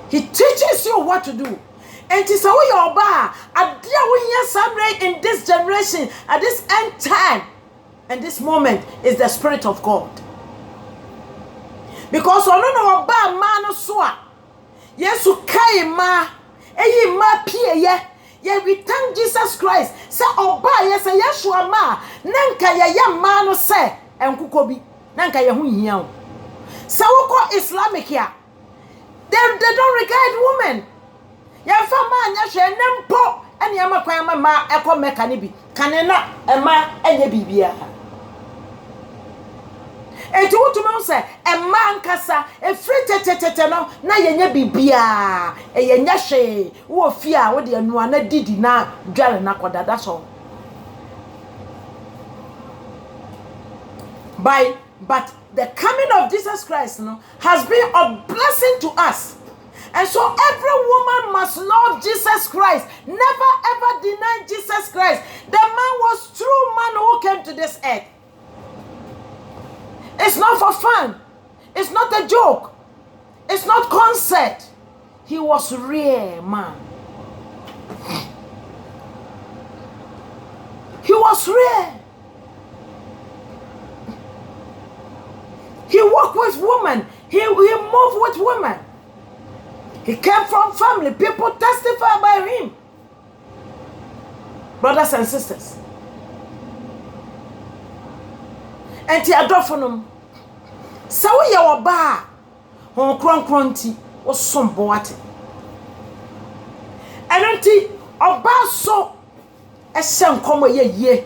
He teaches you what to do. And it's how you obey. And dear, we hear somebody in this generation, at this end time, and this moment is the Spirit of God. Because I don't know about man or so. Yes, you can ma. Eyi ma pie ye. Ye we thank Jesus Christ. Say oba yes Yeshua ma. Nanka ye ma no say enkuko bi. Nanka ye hu hia o. Say we call Islamic here. They don't regard women. Ye fa ma nya hwe nempo ene ama kwan ma ekọ meka ne bi. Kanena ema enye bibia. Eti wotumo se emma nkasa efri no na yenye bibia yenye hwe wo fi a wo de anu ana didi na dware na koda. That's all. But the coming of Jesus Christ has been a blessing to us. And so every woman must love Jesus Christ. Never ever deny Jesus Christ. The man was true man who came to this earth. It's not for fun. It's not a joke. It's not concert. He was real man. He was real. He walked with women. He moved with women. He came from family. People testify by him. Brothers and sisters. And ti adofonum sa wo ye oba hon kronkronti wo sombo ate enanti oba so ehye nkomo ye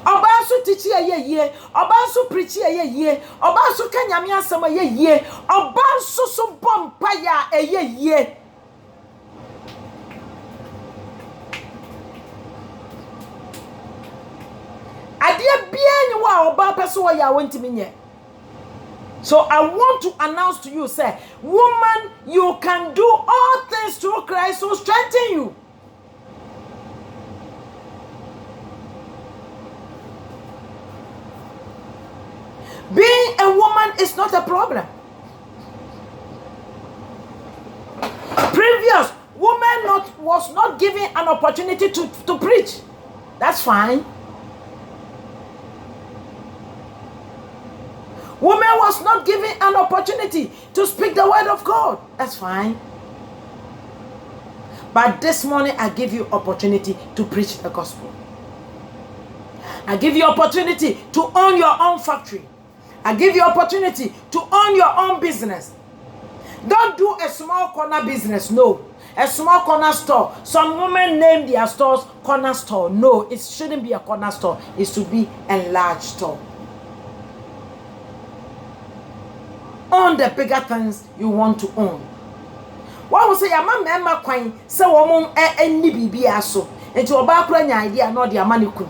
oba so tichi ye oba so preach ye oba so kanyame asema ye oba so bompa ya ye So I want to announce to you, say, woman, you can do all things through Christ who strengthens you. Being a woman is not a problem. Previous woman was not given an opportunity to preach. That's fine. Woman was not given an opportunity to speak the word of God. That's fine. But this morning, I give you opportunity to preach the gospel. I give you opportunity to own your own factory. I give you opportunity to own your own business. Don't do a small corner business. No. A small corner store. Some women name their stores corner store. No, it shouldn't be a corner store. It should be a large store. Own the bigger things you want to own. What will say, your man, Emma Quine, so woman, any BB so, and to a background idea, not their money could.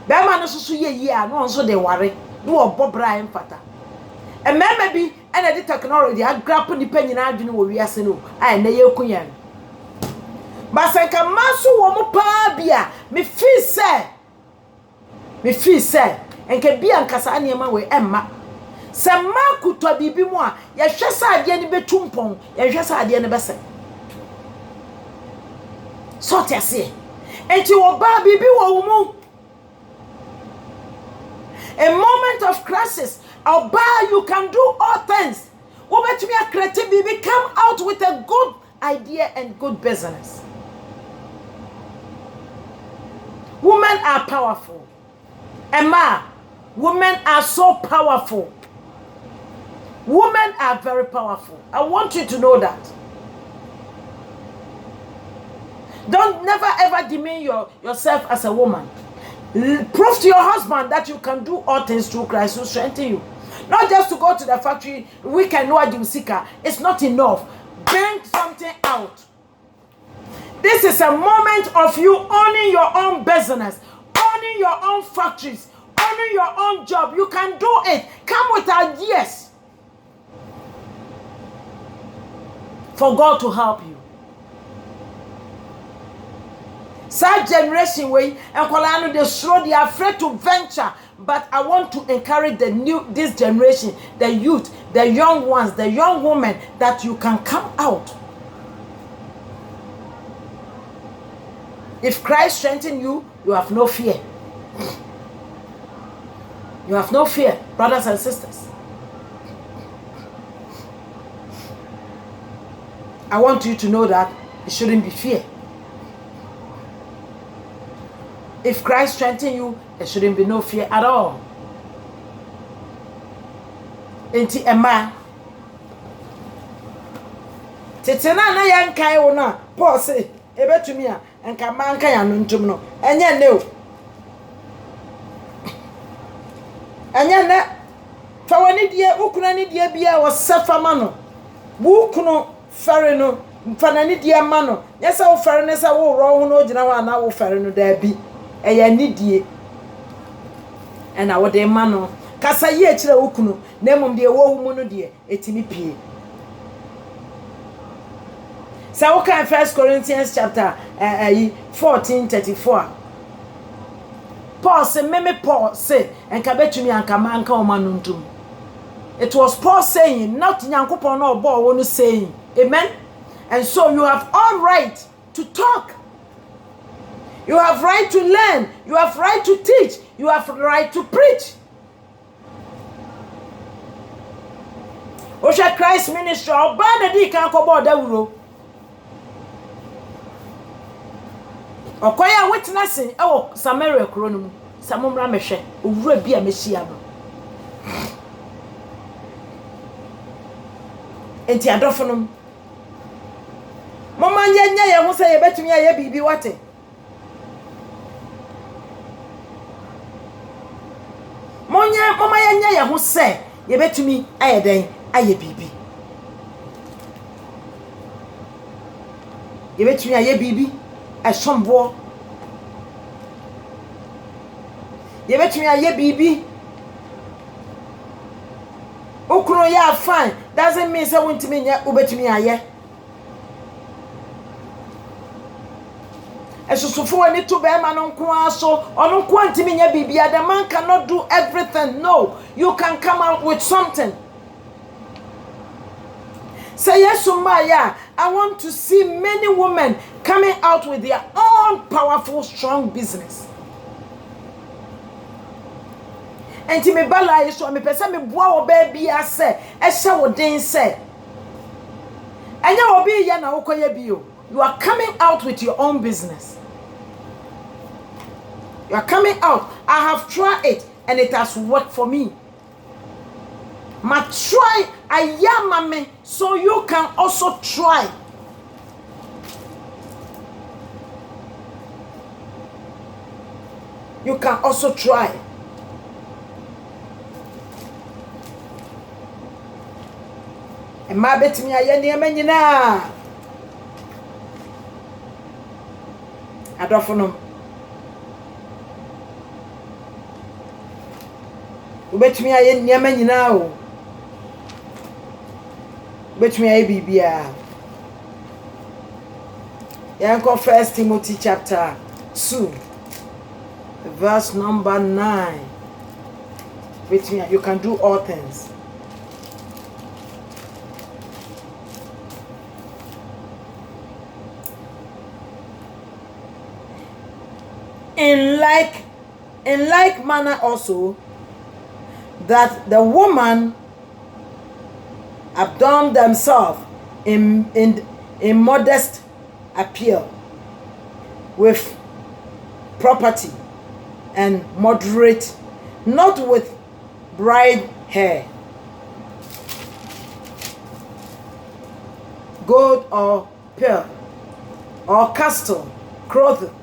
Bearman also ye, no, so they worry, no, Bob Brian Pata. And maybe, and the technology, I grab on the penny, and I don't know what we are saying, I know you can. But I can master woman, Pabia, me feel sad, and can be on Casania with Emma. Sama kutwa bibi mu a ye hwesa ade ne betumpon ye hwesa ade ne bese so tiase enti wo ba bibi wo mu a moment of crisis oba you can do all things wo betumi akrete bibi come out with a good idea and good business. Women are powerful. Emma, women are so powerful. Women are very powerful. I want you to know that. Don't never ever demean yourself as a woman. Prove to your husband that you can do all things through Christ who strengthens you. Not just to go to the factory, we can know a seeker. It's not enough. Bring something out. This is a moment of you owning your own business, owning your own factories, owning your own job. You can do it. Come with ideas. For God to help you. Such generation way and Kolano they slow they are afraid to venture but I want to encourage this generation, the youth, the young ones, the young women, that you can come out. If Christ strengthens you, you have no fear. You have no fear, brothers and sisters. I want you to know that it shouldn't be fear. If Christ strengthens you, there shouldn't be no fear at all. Enti Emma. Tetena na yankai wona. Paul say, ebetumi a enka manka ya no ntum no. Enye ne o. Enye ne. Fa woni die ukuna ni die bia wo sefama no. Bu kunu fere no. Mfa na ni die ma no. Yesa wo fere ne se wo ro ho no gina wa na wo fere no da bi. Eya nidie ena wo de ma no kasa ye kire okunu na emom de wo hu mu no de etimi pie. Sa wo kan 1 Corinthians chapter 14:34 Paul say enka betumi anka manka o manuntum. It was Paul saying, not Nyankopon no obo wo no saying. Amen. And so you have all right to talk. You have right to learn. You have right to teach. You have right to preach. Osha Christ ministry oba na di kan ko bo dawuro. Okoya witnessing ewo Samaria kro no mu. Samomra mehwe owura bi a mehia no. Enti adofo no. Mama nya ye ho say ye betumi aye bibi wate. Mama yanya ya ho se ye betumi aye den aye bibi. Ye betumi aye bibi asombo. Ye betumi aye bibi. Okuro ya fine doesn't mean say wontimi nya obetumi aye. Esusufo ani to be ma no nko aso ono nko antimi nya bibia. The man cannot do everything. No, you can come out with something. Say yes, Maya. I want to see many women coming out with their own powerful, strong business. Enti me bala yeso me pese me boa wo ba bia se e hye wo den se enya obi ye na wo koye bio. You are coming out with your own business. You are coming out. I have tried it and it has worked for me. Ma try ayamame so you can also try. You can also try. And ma betimi aye niam nyina. Adofonom. Ubetumi aye niam nyina o. Ubetumi aye bibia. Yanko 1 Timothy chapter 2 verse number 9. Betumi you can do all things. In like manner also, that the woman adorn themselves in modest appeal, with property and moderate, not with bright hair, gold or pearl, or castle clothing,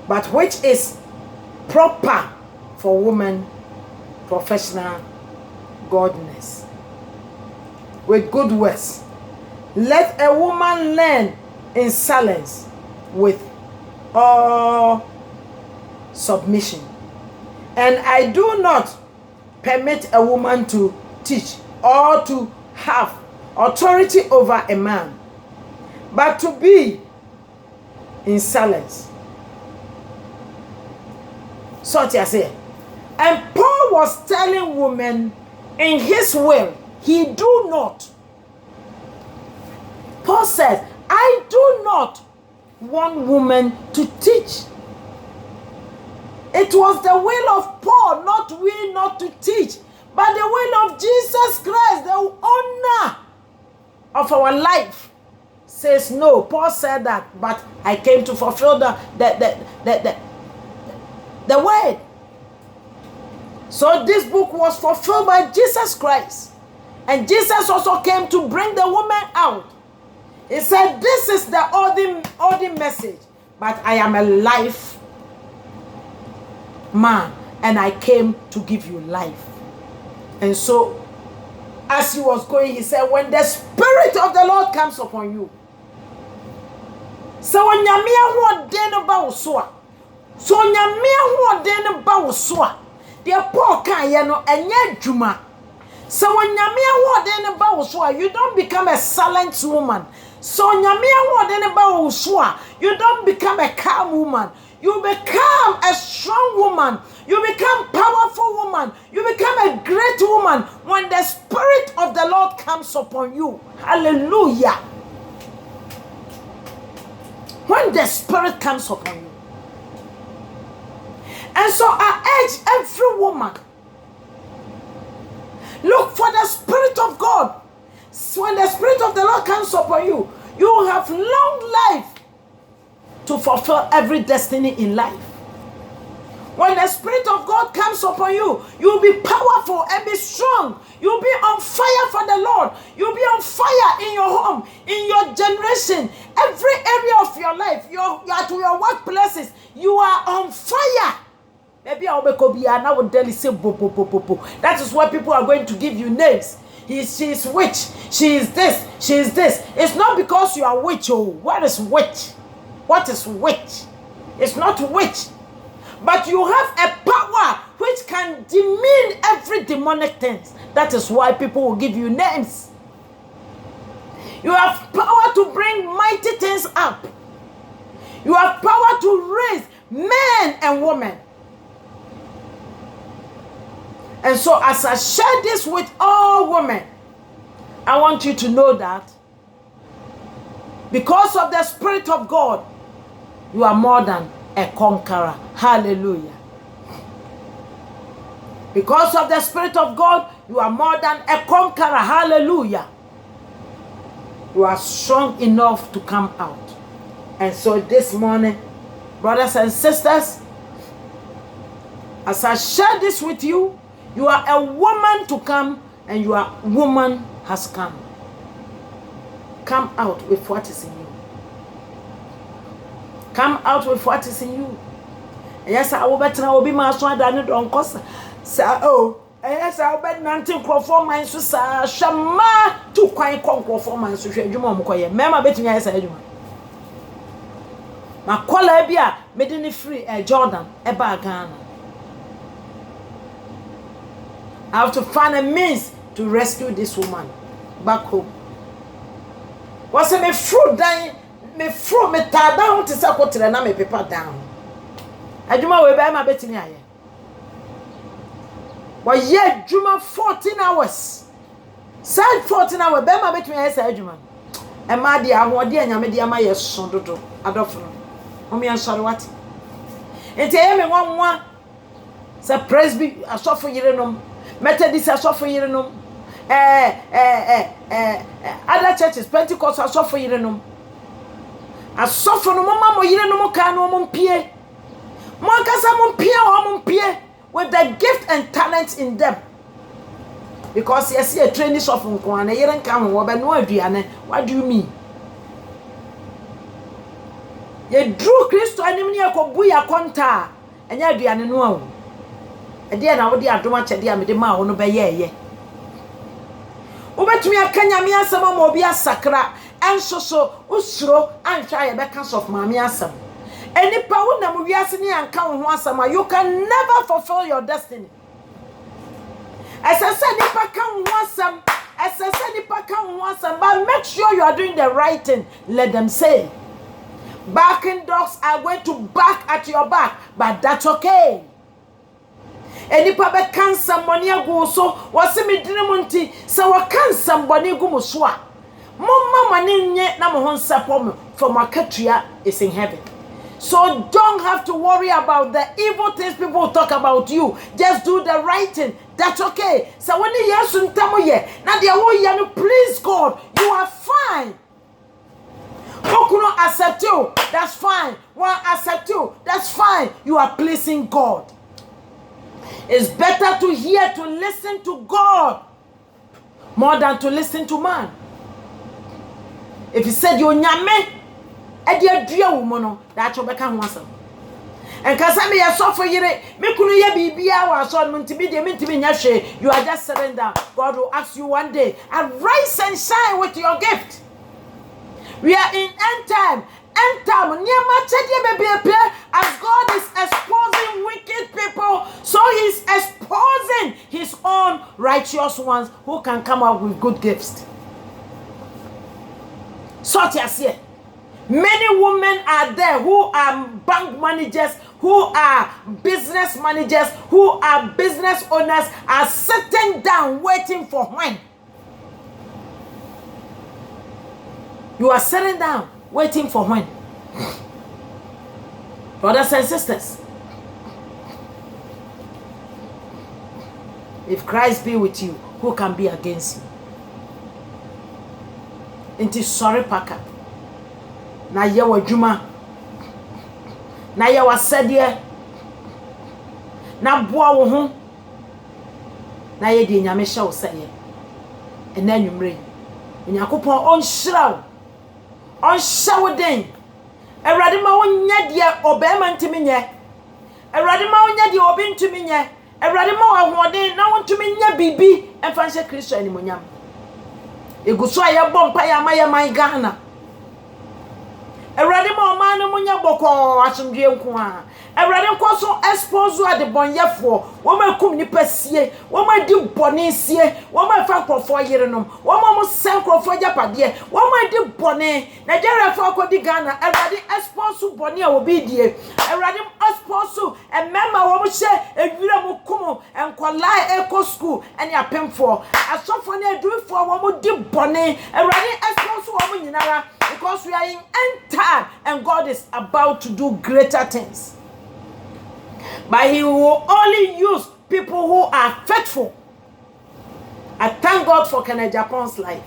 but which is proper for women, professional godliness, with good words. Let a woman learn in silence with all submission. And I do not permit a woman to teach or to have authority over a man, but to be in silence. So I say, And Paul was telling women in his will, he do not. Paul says, I do not want women to teach. It was the will of Paul, not we not to teach, but the will of Jesus Christ, the honor of our life, says no. Paul said that, but I came to fulfill the word. So this book was fulfilled by Jesus Christ. And Jesus also came to bring the woman out. He said, this is the only message, but I am a life man, and I came to give you life. And so, as he was going, he said, when the Spirit of the Lord comes upon you, so when Yamia who den about so Yamia who den about the poor can yano and yet Juma. So when Yamia who den about you don't become a silent woman. So Nyamia word about you don't become a calm woman. You become a strong woman. You become powerful woman. You become a great woman when the Spirit of the Lord comes upon you. Hallelujah. When the Spirit comes upon you. And so I urge every woman, look for the Spirit of God. So when the Spirit of the Lord comes upon you, you will have long life to fulfill every destiny in life. When the Spirit of God comes upon you, you will be powerful and be strong. You will be on fire for the Lord. You will be on fire in your home, in your generation, every area of your life, to your workplaces. You are on fire. Maybe I'll be now will daily say bo. That is why people are going to give you names. She is witch. She is this. She is this. It's not because you are witch. Oh, what is witch? What is witch? It's not witch. But you have a power which can demean every demonic thing. That is why people will give you names. You have power to bring mighty things up. You have power to raise men and women. And so as I share this with all women, I want you to know that because of the Spirit of God, you are more than a conqueror. Hallelujah. Because of the Spirit of God, you are more than a conqueror. Hallelujah. You are strong enough to come out. And so this morning, brothers and sisters, as I share this with you, you are a woman to come, and your woman has come. Come out with what is in you. Come out with what is in you. Yes, I will bet now will be my son than it on cost. Oh, yes, I'll bet nothing for my sister. Shama to quite conquer for my social. You mom, Mamma betting yes, I do. My Colabia made any free a Jordan, a Ghana. I have to find a means to rescue this woman back home. Was it me fruit dying? Me fruit me tar down to support and I me paper down. I do my way by my betting here. But yet, Juma 14 hours. Side 14 hours, by my betting here, said Juma. And my dear, I'm what dear, and I'm my son to do. I don't know. Omi and Sharwat. And tell me one. Say Presby, I saw for you. Methodist I saw for you know. Other churches, Pentecost I saw for you know. I saw for no mama mo yire no mo ka no mo mpie. Mo kasa mo mpie o mo mpie with the gift and talent in them. Because yes, a training of nko na yire nka ho be no aduane. What do you mean? Ye drew Christo anim ne akobu ya konta. Enya aduane no awu. Ede na wo di adoma chede a mede ma wo no be ye. Obetumi akanya me asem ma obi asakra ensoso usuro antwa ye bekas of mami asem. Enipa wo na mu wiase ne anka wo ho asem you can never fulfill your destiny. As I said nipa kan wo asem, as I said nipa kan wo asem, but make sure you are doing the right thing. Let them say. Barking dogs are going to bark at your back, but that's okay. enipa be kan samboni agu so wose medine mu nti se wo kan samboni gu mu so a momma mane nye na mo ho nsepom from akatua is in heaven. So don't have to worry about the evil things people talk about you. Just do the right thing. That's okay. So when you hear something ye, now they will hear, please God, you are fine. Who couldn't accept you? That's fine. One accept you? That's fine. You are pleasing God. It's better to hear, to listen to God more than to listen to man. If he said you nyame, edia dua wo mo no da cho beka ho asam enkasa me yesofo yire me kunu ye bibia wa so no ntimi de me ntimi nya hwe. You are just surrender. God will ask you one day, arise and shine with your gift. We are in end time. End time niema chede bebe as God is exposing wicked people, so he's exposing his own righteous ones who can come out with good gifts. So here, many women are there who are bank managers, who are business managers, who are business owners, are sitting down waiting for when? You are sitting down waiting for when? Brothers and sisters, if Christ be with you, who can be against you? Inti sorry paka. Na ye wadwuma, na ye wasede, na boa wo ho, na ye de nyame hye wo seye ena nwumre nyakopon onhyira wo den Awurade ma wo nya de obema ntimi nye, Awurade ma wo nya de obi ntimi nye, Awurade ma wo ahoden na wo ntimi nya bibi emfa nhye Kristo animonyam eguso aye bompa ya ma ye man Ghana. Awurade ma o no munya boko asomdwe nko a Awurade nko so expose ade bonyefo wo ma kum ni pasie wo ma di bone sie wo ma fa krofo yerenom wo ma mo sen krofo japade wo ma di bone Nigeria fo akodi Ghana. Awurade expose bone a obi die, Awurade expose emema wo mo hye ewira mo kum enkolai eco school ene apemfo asofo na adurufo wo mo di bone. Awurade expose wo mo nyinara, because we are in end time and God is about to do greater things. But he will only use people who are faithful. I thank God for Kenneth Japon's life.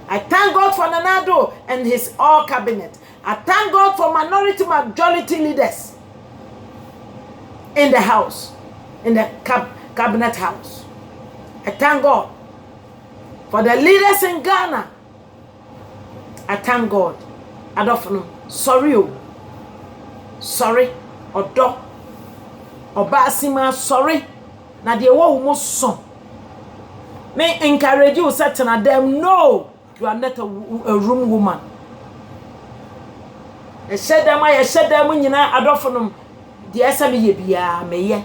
I thank God for Nanado and his all cabinet. I thank God for minority majority leaders in the house, in the cabinet house. I thank God for the leaders in Ghana. I thank God. I don't know. Sorry. Odo. Obasima sorry. Na de wo mo so. Me encourage you certain of them. No, you are not a room woman. I said them nyina adofo the SME ye bia me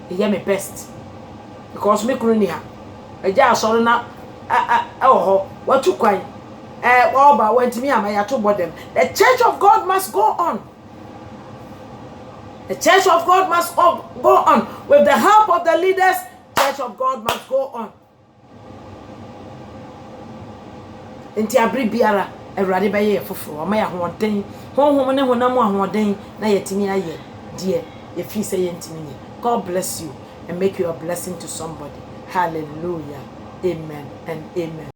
ye me best. Because me kunu ni ha. Eja asori na what you kwan. Oba went me am to them. The church of God must go on. The church of God must go on. With the help of the leaders, church of God must go on. Enti abri biara Awurade be ye foforo o ma ya hoden honhom ne honam ahoden na yetimi aye die ye fi say yentimi nye. God bless you and make you a blessing to somebody. Hallelujah. Amen and amen.